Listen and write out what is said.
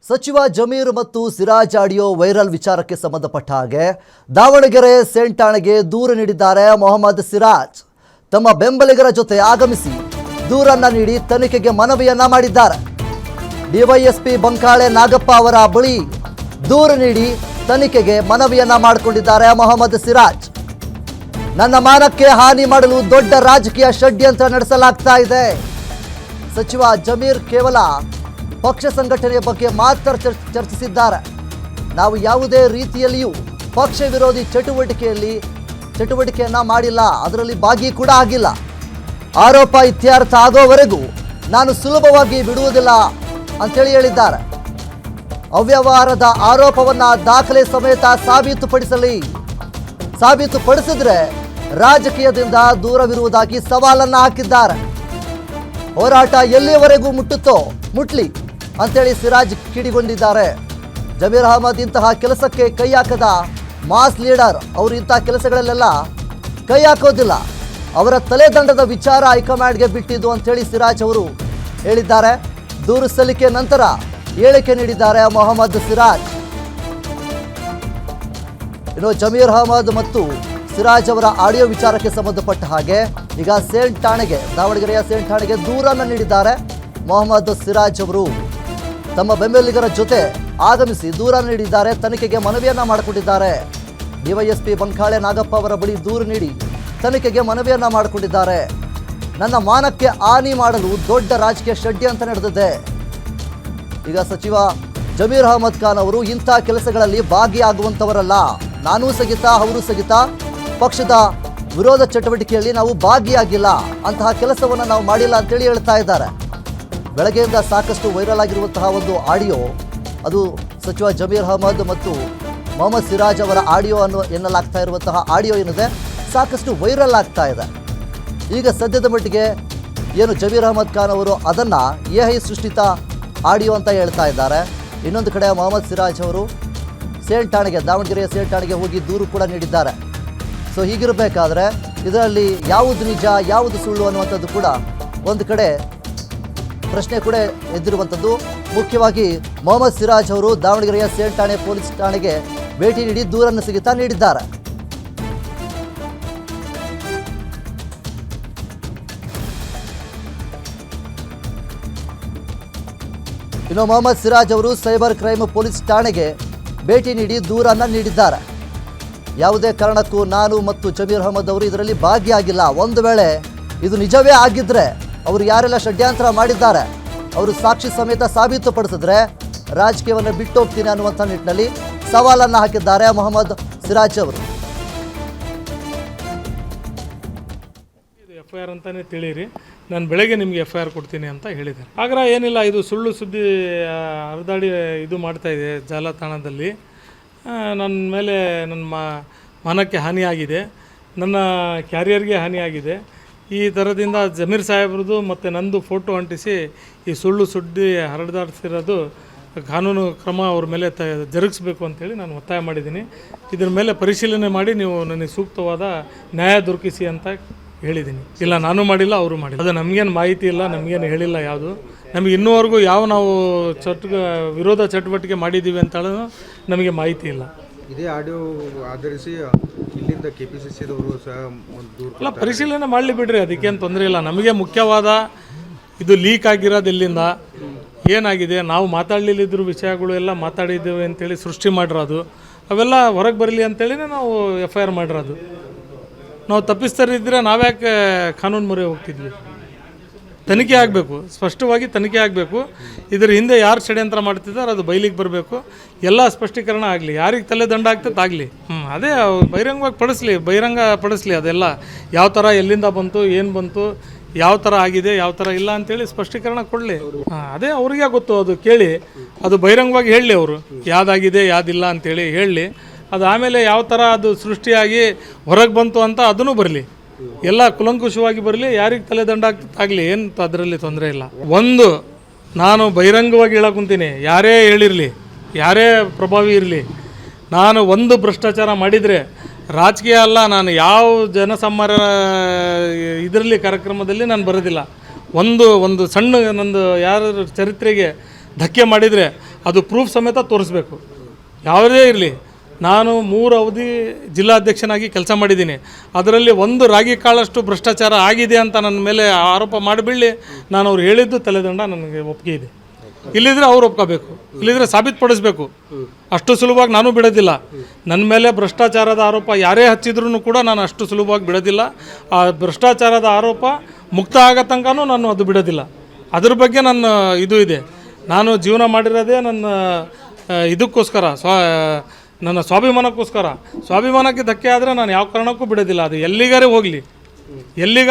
ಸಚಿವ ಜಮೀರ್ ಮತ್ತು Siraj audio viral ವಿಚಾರಕ್ಕೆ ಸಂಬಂಧಪಟ್ಟ ಹಾಗೆ ದಾವಣಗೆರೆ ಸೇಂಟ್ ಠಾಣೆಗೆ ದೂರು ನೀಡಿದ್ದಾರೆ ಮೊಹಮ್ಮದ್ ಸಿರಾಜ್. ತಮ್ಮ ಬೆಂಬಲಿಗರ ಜೊತೆ ಆಗಮಿಸಿ ದೂರನ್ನ ನೀಡಿ ತನಿಖೆಗೆ ಮನವಿಯನ್ನ ಮಾಡಿದ್ದಾರೆ. ಡಿವೈಎಸ್ಪಿ ಬಂಕಾಳೆ ನಾಗಪ್ಪ ಅವರ ಬಳಿ ದೂರು ನೀಡಿ ತನಿಖೆಗೆ ಮನವಿಯನ್ನ ಮಾಡಿಕೊಂಡಿದ್ದಾರೆ ಮೊಹಮ್ಮದ್ ಸಿರಾಜ್. ನನ್ನ ಮಾನಕ್ಕೆ ಹಾನಿ ಮಾಡಲು ದೊಡ್ಡ ರಾಜಕೀಯ ಷಡ್ಯಂತ್ರ ನಡೆಸಲಾಗ್ತಾ ಇದೆ. ಸಚಿವ ಜಮೀರ್ ಕೇವಲ ಪಕ್ಷ ಸಂಘಟನೆಯ ಬಗ್ಗೆ ಮಾತ್ರ ಚರ್ಚಿಸಿದ್ದಾರೆ. ನಾವು ಯಾವುದೇ ರೀತಿಯಲ್ಲಿಯೂ ಪಕ್ಷ ವಿರೋಧಿ ಚಟುವಟಿಕೆಯನ್ನ ಮಾಡಿಲ್ಲ, ಅದರಲ್ಲಿ ಭಾಗಿ ಕೂಡ ಆಗಿಲ್ಲ. ಆರೋಪ ಇತ್ಯರ್ಥ ಆಗೋವರೆಗೂ ನಾನು ಸುಲಭವಾಗಿ ಬಿಡುವುದಿಲ್ಲ ಅಂತೇಳಿ ಹೇಳಿದ್ದಾರೆ. ಅವ್ಯವಹಾರದ ಆರೋಪವನ್ನ ದಾಖಲೆ ಸಮೇತ ಸಾಬೀತುಪಡಿಸಿದ್ರೆ ರಾಜಕೀಯದಿಂದ ದೂರವಿರುವುದಾಗಿ ಸವಾಲನ್ನ ಹಾಕಿದ್ದಾರೆ. ಹೋರಾಟ ಎಲ್ಲಿಯವರೆಗೂ ಮುಟ್ಲಿ ಅಂತೇಳಿ ಸಿರಾಜ್ ಕಿಡಿಗೊಂಡಿದ್ದಾರೆ. ಜಮೀರ್ ಅಹಮದ್ ಇಂತಹ ಕೆಲಸಕ್ಕೆ ಕೈ ಹಾಕದ ಮಾಸ್ ಲೀಡರ್. ಅವರು ಇಂತಹ ಕೆಲಸಗಳಲ್ಲೆಲ್ಲ ಕೈ ಹಾಕೋದಿಲ್ಲ. ಅವರ ತಲೆದಂಡದ ವಿಚಾರ ಹೈಕಮಾಂಡ್ಗೆ ಬಿಟ್ಟಿದ್ದು ಅಂತೇಳಿ ಸಿರಾಜ್ ಅವರು ಹೇಳಿದ್ದಾರೆ. ದೂರು ಸಲ್ಲಿಕೆ ನಂತರ ಹೇಳಿಕೆ ನೀಡಿದ್ದಾರೆ ಮೊಹಮ್ಮದ್ ಸಿರಾಜ್. ಇನ್ನು ಜಮೀರ್ ಅಹಮದ್ ಮತ್ತು ಸಿರಾಜ್ ಅವರ ಆಡಿಯೋ ವಿಚಾರಕ್ಕೆ ಸಂಬಂಧಪಟ್ಟ ಹಾಗೆ ಈಗ ದಾವಣಗೆರೆಯ ಸೇಂಟ್ ಠಾಣೆಗೆ ದೂರನ್ನು ನೀಡಿದ್ದಾರೆ ಮೊಹಮ್ಮದ್ ಸಿರಾಜ್ ಅವರು. ತಮ್ಮ ಬೆಂಬಲಿಗರ ಜೊತೆ ಆಗಮಿಸಿ ದೂರ ನೀಡಿದ್ದಾರೆ. ತನಿಖೆಗೆ ಮನವಿಯನ್ನ ಮಾಡಿಕೊಂಡಿದ್ದಾರೆ. ಡಿವೈಎಸ್ಪಿ ಬಂಕಾಳೆ ನಾಗಪ್ಪ ಅವರ ಬಳಿ ದೂರು ನೀಡಿ ತನಿಖೆಗೆ ಮನವಿಯನ್ನ ಮಾಡಿಕೊಂಡಿದ್ದಾರೆ. ನನ್ನ ಮಾನಕ್ಕೆ ಹಾನಿ ಮಾಡಲು ದೊಡ್ಡ ರಾಜಕೀಯ ಷಡ್ಯಂತ್ರ ನಡೆದಿದೆ. ಈಗ ಸಚಿವ ಜಮೀರ್ ಅಹಮದ್ ಖಾನ್ ಅವರು ಇಂಥ ಕೆಲಸಗಳಲ್ಲಿ ಭಾಗಿಯಾಗುವಂಥವರಲ್ಲ. ನಾನೂ ಸಹಿತ ಅವರು ಸಹಿತ ಪಕ್ಷದ ವಿರೋಧ ಚಟುವಟಿಕೆಯಲ್ಲಿ ನಾವು ಭಾಗಿಯಾಗಿಲ್ಲ, ಅಂತಹ ಕೆಲಸವನ್ನು ನಾವು ಮಾಡಿಲ್ಲ ಅಂತೇಳಿ ಹೇಳ್ತಾ ಇದ್ದಾರೆ. ಬೆಳಗ್ಗೆಯಿಂದ ಸಾಕಷ್ಟು ವೈರಲ್ ಆಗಿರುವಂತಹ ಒಂದು ಆಡಿಯೋ, ಅದು ಸಚಿವ ಜಮೀರ್ ಅಹಮದ್ ಮತ್ತು ಮೊಹಮ್ಮದ್ ಸಿರಾಜ್ ಅವರ ಆಡಿಯೋ ಎನ್ನಲಾಗ್ತಾ ಇರುವಂತಹ ಆಡಿಯೋ ಏನಿದೆ ಸಾಕಷ್ಟು ವೈರಲ್ ಆಗ್ತಾ ಇದೆ. ಈಗ ಸದ್ಯದ ಮಟ್ಟಿಗೆ ಏನು ಜಮೀರ್ ಅಹಮದ್ ಖಾನ್ ಅವರು ಅದನ್ನು ಎಐ ಸೃಷ್ಟಿತ ಆಡಿಯೋ ಅಂತ ಹೇಳ್ತಾ ಇದ್ದಾರೆ. ಇನ್ನೊಂದು ಕಡೆ ಮೊಹಮ್ಮದ್ ಸಿರಾಜ್ ಅವರು ದಾವಣಗೆರೆಯ ಸೇಂಟ್ ಠಾಣೆಗೆ ಹೋಗಿ ದೂರು ಕೂಡ ನೀಡಿದ್ದಾರೆ. ಸೊ ಹೀಗಿರಬೇಕಾದ್ರೆ ಇದರಲ್ಲಿ ಯಾವುದು ನಿಜ ಯಾವುದು ಸುಳ್ಳು ಅನ್ನುವಂಥದ್ದು ಕೂಡ ಒಂದು ಕಡೆ ಪ್ರಶ್ನೆ ಕೂಡ ಎದ್ದಿರುವಂಥದ್ದು. ಮುಖ್ಯವಾಗಿ ಮೊಹಮ್ಮದ್ ಸಿರಾಜ್ ಅವರು ದಾವಣಗೆರೆಯ ಸೇಂಟ್ ಠಾಣೆ ಪೊಲೀಸ್ ಠಾಣೆಗೆ ಭೇಟಿ ನೀಡಿ ದೂರನ್ನು ಸಹಿತ ನೀಡಿದ್ದಾರೆ. ಇನ್ನು ಮೊಹಮ್ಮದ್ ಸಿರಾಜ್ ಅವರು ಸೈಬರ್ ಕ್ರೈಮ್ ಪೊಲೀಸ್ ಠಾಣೆಗೆ ಭೇಟಿ ನೀಡಿ ದೂರನ್ನು ನೀಡಿದ್ದಾರೆ. ಯಾವುದೇ ಕಾರಣಕ್ಕೂ ನಾನು ಮತ್ತು ಜಮೀರ್ ಅಹಮದ್ ಅವರು ಇದರಲ್ಲಿ ಭಾಗಿಯಾಗಿಲ್ಲ. ಒಂದು ವೇಳೆ ಇದು ನಿಜವೇ ಆಗಿದ್ದರೆ ಅವರು ಯಾರೆಲ್ಲ ಷಡ್ಯಂತ್ರ ಮಾಡಿದ್ದಾರೆ ಅವರು ಸಾಕ್ಷಿ ಸಮೇತ ಸಾಬೀತುಪಡಿಸಿದ್ರೆ ರಾಜಕೀಯವನ್ನು ಬಿಟ್ಟು ಹೋಗ್ತೀನಿ ಅನ್ನುವಂಥ ನಿಟ್ಟಿನಲ್ಲಿ ಸವಾಲನ್ನು ಹಾಕಿದ್ದಾರೆ ಮೊಹಮ್ಮದ್ ಸಿರಾಜ್ ಅವರು. FIR ಅಂತಾನೆ ತಿಳಿಯಿರಿ, ನಾನು ಬೆಳಗ್ಗೆ ನಿಮಗೆ FIR ಕೊಡ್ತೀನಿ ಅಂತ ಹೇಳಿದ್ದಾರೆ. ಆಗ್ರ ಏನಿಲ್ಲ, ಇದು ಸುಳ್ಳು ಸುದ್ದಿ ಹರಿದಾಡಿ ಇದು ಮಾಡ್ತಾ ಇದೆ ಜಾಲತಾಣದಲ್ಲಿ. ನನ್ನ ಮೇಲೆ ನನ್ನ ಮಾನಕ್ಕೆ ಹಾನಿಯಾಗಿದೆ, ನನ್ನ ಕ್ಯಾರಿಯರ್ಗೆ ಹಾನಿಯಾಗಿದೆ. ಈ ಥರದಿಂದ ಜಮೀರ್ ಸಾಹೇಬ್ರದ್ದು ಮತ್ತು ನಂದು ಫೋಟೋ ಅಂಟಿಸಿ ಈ ಸುಳ್ಳು ಸುದ್ದಿ ಹರದಾಡ್ತಿರೋದು ಕಾನೂನು ಕ್ರಮ ಅವ್ರ ಮೇಲೆ ಜರುಗಿಸ್ಬೇಕು ಅಂತೇಳಿ ನಾನು ಒತ್ತಾಯ ಮಾಡಿದ್ದೀನಿ. ಇದ್ರ ಮೇಲೆ ಪರಿಶೀಲನೆ ಮಾಡಿ ನೀವು ನನಗೆ ಸೂಕ್ತವಾದ ನ್ಯಾಯ ದೊರಕಿಸಿ ಅಂತ ಹೇಳಿದ್ದೀನಿ. ಇಲ್ಲ, ನಾನು ಮಾಡಿಲ್ಲ, ಅವರು ಮಾಡಿಲ್ಲ. ಅದು ನಮಗೇನು ಮಾಹಿತಿ ಇಲ್ಲ, ನಮಗೇನು ಹೇಳಿಲ್ಲ. ಯಾವುದು ನಮಗೆ ಇನ್ನೂವರೆಗೂ ನಾವು ವಿರೋಧ ಚಟುವಟಿಕೆ ಮಾಡಿದ್ದೀವಿ ಅಂತ ನಮಗೆ ಮಾಹಿತಿ ಇಲ್ಲ. ಇದೇ ಆಡಿಯೋ ಆಧರಿಸಿ ಇಲ್ಲಿಂದ KPCCದವರು ಸಹ ಒಂದು ದೂರು ಅಲ್ಲ, ಪರಿಶೀಲನೆ ಮಾಡಲಿ ಬಿಡ್ರಿ, ಅದಕ್ಕೇನು ತೊಂದರೆ ಇಲ್ಲ. ನಮಗೆ ಮುಖ್ಯವಾದ ಇದು ಲೀಕ್ ಆಗಿರೋದು ಎಲ್ಲಿಂದ ಏನಾಗಿದೆ, ನಾವು ಮಾತಾಡಲಿಲ್ಲಿದ್ದರೂ ವಿಷಯಗಳು ಎಲ್ಲ ಮಾತಾಡಿದ್ದೇವೆ ಅಂತೇಳಿ ಸೃಷ್ಟಿ ಮಾಡಿರೋದು ಅವೆಲ್ಲ ಹೊರಗೆ ಬರಲಿ ಅಂತೇಳಿ ನಾವು FIR ಮಾಡಿರೋದು. ನಾವು ತಪ್ಪಿಸ್ತರಿದ್ದರೆ ನಾವ್ಯಾಕೆ ಕಾನೂನು ಮೊರೆ ಹೋಗ್ತಿದ್ವಿ? ತನಿಖೆ ಆಗಬೇಕು, ಸ್ಪಷ್ಟವಾಗಿ ತನಿಖೆ ಆಗಬೇಕು. ಇದರ ಹಿಂದೆ ಯಾರು ಷಡ್ಯಂತ್ರ ಮಾಡ್ತಿದ್ದಾರೆ ಅದು ಬಯಲಿಗೆ ಬರಬೇಕು. ಎಲ್ಲ ಸ್ಪಷ್ಟೀಕರಣ ಆಗಲಿ, ಯಾರಿಗೆ ತಲೆ ದಂಡ ಆಗ್ತದೆ ಆಗಲಿ. ಅದೇ ಬಹಿರಂಗ ಪಡಿಸ್ಲಿ ಅದೆಲ್ಲ ಯಾವ ಥರ ಎಲ್ಲಿಂದ ಬಂತು, ಏನು ಬಂತು, ಯಾವ ಥರ ಆಗಿದೆ, ಯಾವ ಥರ ಇಲ್ಲ ಅಂತೇಳಿ ಸ್ಪಷ್ಟೀಕರಣ ಕೊಡಲಿ. ಅದೇ ಅವ್ರಿಗೆ ಗೊತ್ತು, ಅದು ಕೇಳಿ ಅದು ಬಹಿರಂಗವಾಗಿ ಹೇಳಲಿ. ಅವರು ಯಾವುದಾಗಿದೆ ಯಾವುದಿಲ್ಲ ಅಂತೇಳಿ ಹೇಳಲಿ. ಅದು ಆಮೇಲೆ ಯಾವ ಥರ ಅದು ಸೃಷ್ಟಿಯಾಗಿ ಹೊರಗೆ ಬಂತು ಅಂತ ಅದನ್ನು ಬರಲಿ, ಎಲ್ಲ ಕುಲಂಕುಷವಾಗಿ ಬರಲಿ. ಯಾರಿಗೆ ತಲೆದಂಡ ಆಗ್ತದಾಗಲಿ, ಏನು ಅದರಲ್ಲಿ ತೊಂದರೆ ಇಲ್ಲ. ಒಂದು ನಾನು ಬಹಿರಂಗವಾಗಿ ಹೇಳಕ್ಕಂತೀನಿ, ಯಾರೇ ಹೇಳಿರಲಿ, ಯಾರೇ ಪ್ರಭಾವಿ ಇರಲಿ, ನಾನು ಒಂದು ಭ್ರಷ್ಟಾಚಾರ ಮಾಡಿದರೆ ರಾಜಕೀಯ ಅಲ್ಲ, ನಾನು ಯಾವ ಜನಸಂಹಾರ ಇದರಲ್ಲಿ ಕಾರ್ಯಕ್ರಮದಲ್ಲಿ ನಾನು ಬರೋದಿಲ್ಲ. ಒಂದು ಸಣ್ಣ ನಂದು ಯಾರ ಚರಿತ್ರೆಗೆ ಧಕ್ಕೆ ಮಾಡಿದರೆ ಅದು ಪ್ರೂಫ್ ಸಮೇತ ತೋರಿಸ್ಬೇಕು. ಯಾವುದೇ ಇರಲಿ, ನಾನು 3 ಅವಧಿ ಜಿಲ್ಲಾಧ್ಯಕ್ಷನಾಗಿ ಕೆಲಸ ಮಾಡಿದ್ದೀನಿ. ಅದರಲ್ಲಿ ಒಂದು ರಾಗಿ ಕಾಳಷ್ಟು ಭ್ರಷ್ಟಾಚಾರ ಆಗಿದೆ ಅಂತ ನನ್ನ ಮೇಲೆ ಆರೋಪ ಮಾಡಿಬಿಡಲಿ, ನಾನು ಅವ್ರು ಹೇಳಿದ್ದು ತಲೆದಂಡ ನನಗೆ ಒಪ್ಪಿಗೆ ಇದೆ. ಇಲ್ಲಿದ್ರೆ ಅವ್ರು ಒಪ್ಕೋಬೇಕು, ಇಲ್ಲಿದ್ರೆ ಸಾಬೀತುಪಡಿಸ್ಬೇಕು. ಅಷ್ಟು ಸುಲಭವಾಗಿ ನಾನು ಬಿಡೋದಿಲ್ಲ. ನನ್ನ ಮೇಲೆ ಭ್ರಷ್ಟಾಚಾರದ ಆರೋಪ ಯಾರೇ ಹಚ್ಚಿದ್ರೂ ಕೂಡ ನಾನು ಅಷ್ಟು ಸುಲಭವಾಗಿ ಬಿಡೋದಿಲ್ಲ. ಆ ಭ್ರಷ್ಟಾಚಾರದ ಆರೋಪ ಮುಕ್ತ ಆಗೋ ತನಕನೂ ನಾನು ಅದು ಬಿಡೋದಿಲ್ಲ. ಅದ್ರ ಬಗ್ಗೆ ನನ್ನ ಇದು ಇದೆ. ನಾನು ಜೀವನ ಮಾಡಿರೋದೇ ನನ್ನ ಇದಕ್ಕೋಸ್ಕರ, ನನ್ನ ಸ್ವಾಭಿಮಾನಕ್ಕೋಸ್ಕರ. ಸ್ವಾಭಿಮಾನಕ್ಕೆ ಧಕ್ಕೆ ಆದರೆ ನಾನು ಯಾವ ಕಾರಣಕ್ಕೂ ಬಿಡೋದಿಲ್ಲ. ಅದು ಎಲ್ಲಿಗಾರೇ ಹೋಗಲಿ, ಎಲ್ಲಿಗ